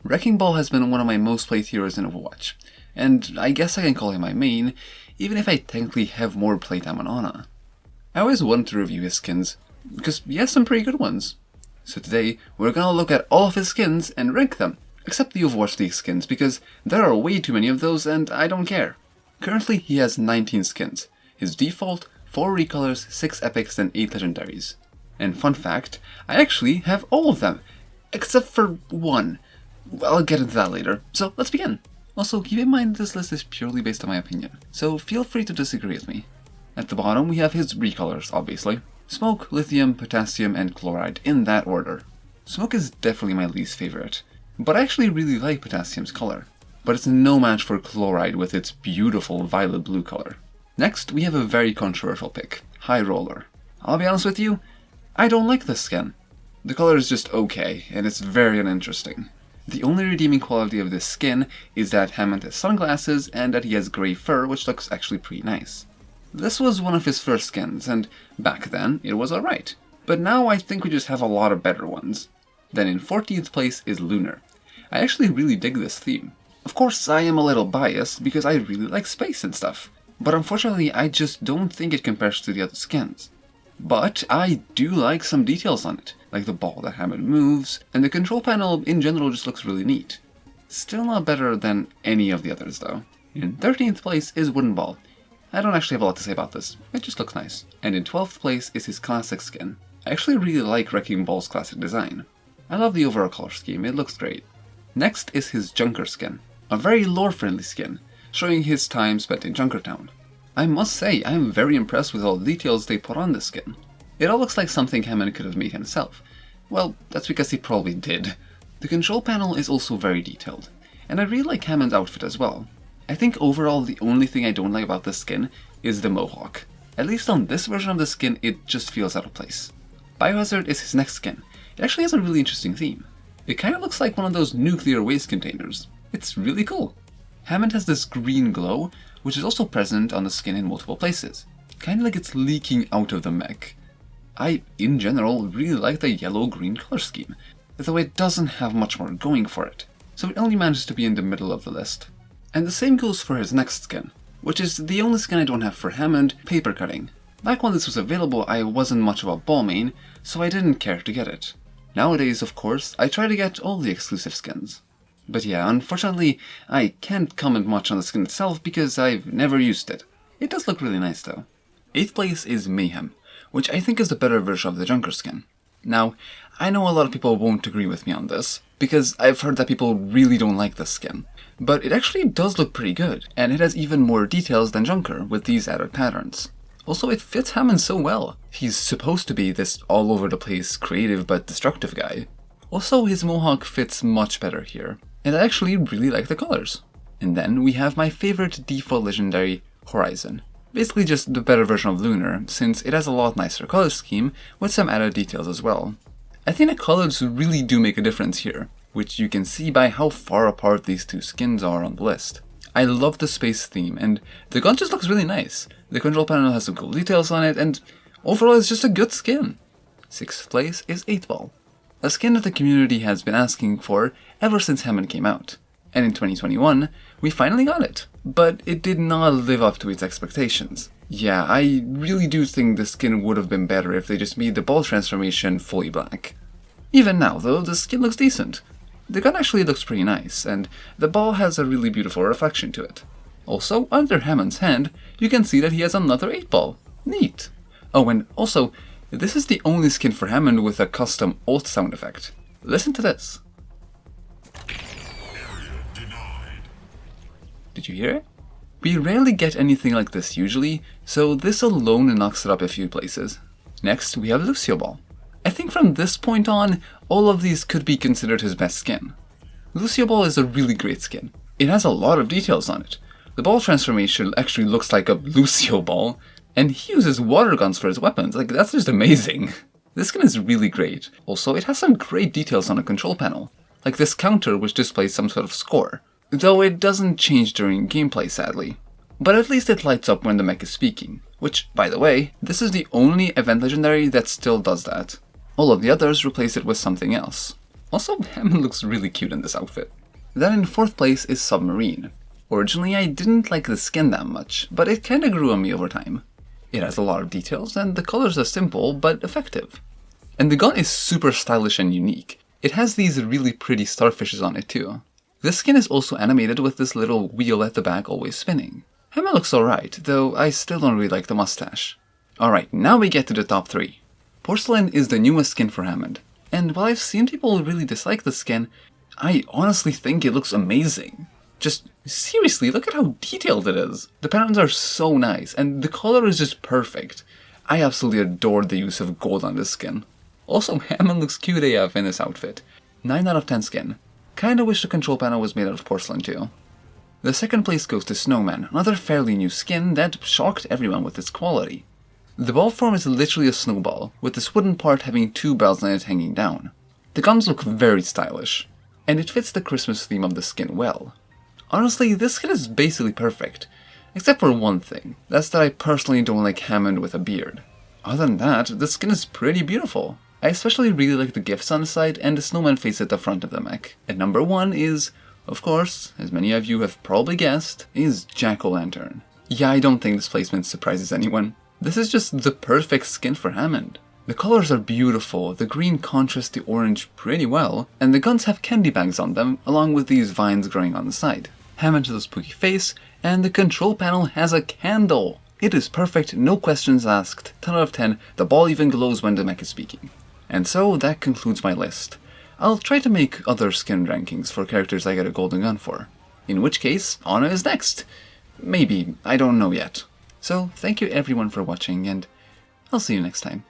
Wrecking Ball has been one of my most played heroes in Overwatch, and I guess I can call him my main, even if I technically have more playtime on Ana. I always wanted to review his skins, because he has some pretty good ones. So today, we're gonna look at all of his skins and rank them, except the Overwatch League skins, because there are way too many of those and I don't care. Currently, he has 19 skins. His default, 4 recolors, 6 epics, and 8 legendaries. And fun fact, I actually have all of them, except for one. Well, I'll get into that later, so let's begin. Also, keep in mind this list is purely based on my opinion, so feel free to disagree with me. At the bottom we have his recolors, obviously. Smoke, lithium, potassium, and chloride, in that order. Smoke is definitely my least favorite, but I actually really like potassium's color. But it's no match for chloride with its beautiful violet blue color. Next, we have a very controversial pick, High Roller. I'll be honest with you, I don't like this skin. The color is just okay, and it's very uninteresting. The only redeeming quality of this skin is that Hammond has sunglasses and that he has grey fur, which looks actually pretty nice. This was one of his first skins, and back then it was alright. But now I think we just have a lot of better ones. Then in 14th place is LUNAR. I actually really dig this theme. Of course I am a little biased because I really like space and stuff, but unfortunately I just don't think it compares to the other skins. But I do like some details on it, like the ball that Hammond moves, and the control panel in general just looks really neat. Still not better than any of the others though. In 13th place is Wooden Ball. I don't actually have a lot to say about this, it just looks nice. And in 12th place is his classic skin. I actually really like Wrecking Ball's classic design. I love the overall color scheme, it looks great. Next is his Junker skin, a very lore-friendly skin, showing his time spent in Junkertown. I must say, I am very impressed with all the details they put on this skin. It all looks like something Hammond could have made himself. Well, that's because he probably did. The control panel is also very detailed, and I really like Hammond's outfit as well. I think overall the only thing I don't like about this skin is the mohawk. At least on this version of the skin, it just feels out of place. BIOHAZARD is his next skin. It actually has a really interesting theme. It kinda looks like one of those nuclear waste containers. It's really cool. Hammond has this green glow, which is also present on the skin in multiple places. Kinda like it's leaking out of the mech. I, in general, really like the yellow-green color scheme, though it doesn't have much more going for it, so it only manages to be in the middle of the list. And the same goes for his next skin, which is the only skin I don't have for Hammond, Paper Cutting. Back when this was available, I wasn't much of a ball main, so I didn't care to get it. Nowadays, of course, I try to get all the exclusive skins. But yeah, unfortunately, I can't comment much on the skin itself because I've never used it. It does look really nice though. 8th place is MAYHAM, which I think is the better version of the Junker skin. Now, I know a lot of people won't agree with me on this, because I've heard that people really don't like this skin. But it actually does look pretty good, and it has even more details than Junker with these added patterns. Also, it fits Hammond so well. He's supposed to be this all-over-the-place creative but destructive guy. Also, his mohawk fits much better here, and I actually really like the colors. And then we have my favorite default legendary, Horizon. Basically just the better version of LUNAR, since it has a lot nicer color scheme with some added details as well. I think the colors really do make a difference here, which you can see by how far apart these two skins are on the list. I love the space theme, and the gun just looks really nice. The control panel has some cool details on it, and overall it's just a good skin. 6th place is 8-Ball, a skin that the community has been asking for ever since Hammond came out. And in 2021, we finally got it, but it did not live up to its expectations. Yeah, I really do think the skin would have been better if they just made the ball transformation fully black. Even now, though, the skin looks decent. The gun actually looks pretty nice, and the ball has a really beautiful reflection to it. Also, under Hammond's hand, you can see that he has another 8-Ball. Neat. Oh, and also, this is the only skin for Hammond with a custom ult sound effect. Listen to this. Did you hear it? We rarely get anything like this usually, so this alone knocks it up a few places. Next, we have LUCIOBALL. I think from this point on, all of these could be considered his best skin. LUCIOBALL is a really great skin. It has a lot of details on it. The ball transformation actually looks like a Lucio ball, and he uses water guns for his weapons. Like, that's just amazing. This skin is really great. Also, it has some great details on the control panel, like this counter which displays some sort of score. Though it doesn't change during gameplay, sadly. But at least it lights up when the mech is speaking, which, by the way, this is the only event legendary that still does that. All of the others replace it with something else. Also, Hammond looks really cute in this outfit. Then in 4th place is Submarine. Originally I didn't like the skin that much, but it kinda grew on me over time. It has a lot of details, and the colors are simple but effective. And the gun is super stylish and unique. It has these really pretty starfishes on it too. This skin is also animated with this little wheel at the back always spinning. Hammond looks alright, though I still don't really like the mustache. Alright, now we get to the top 3. Porcelain is the newest skin for Hammond, and while I've seen people really dislike the skin, I honestly think it looks amazing. Just seriously, look at how detailed it is. The patterns are so nice, and the color is just perfect. I absolutely adored the use of gold on this skin. Also, Hammond looks cute AF in this outfit. 9 out of 10 skin. Kinda wish the control panel was made out of porcelain too. The 2nd place goes to SNOWMAN, another fairly new skin that shocked everyone with its quality. The ball form is literally a snowball, with this wooden part having 2 bells on it hanging down. The guns look very stylish, and it fits the Christmas theme of the skin well. Honestly, this skin is basically perfect, except for one thing, that's that I personally don't like Hammond with a beard. Other than that, the skin is pretty beautiful. I especially really like the gifts on the side and the snowman face at the front of the mech. And number 1 is, of course, as many of you have probably guessed, is Jack-o'-lantern. Yeah, I don't think this placement surprises anyone. This is just the perfect skin for Hammond. The colors are beautiful, the green contrasts the orange pretty well, and the guns have candy bags on them, along with these vines growing on the side. Hammond has a spooky face, and the control panel has a candle! It is perfect, no questions asked, 10 out of 10, the ball even glows when the mech is speaking. And so that concludes my list. I'll try to make other skin rankings for characters I get a golden gun for. In which case, Anna is next. Maybe, I don't know yet. So, thank you everyone for watching, and I'll see you next time.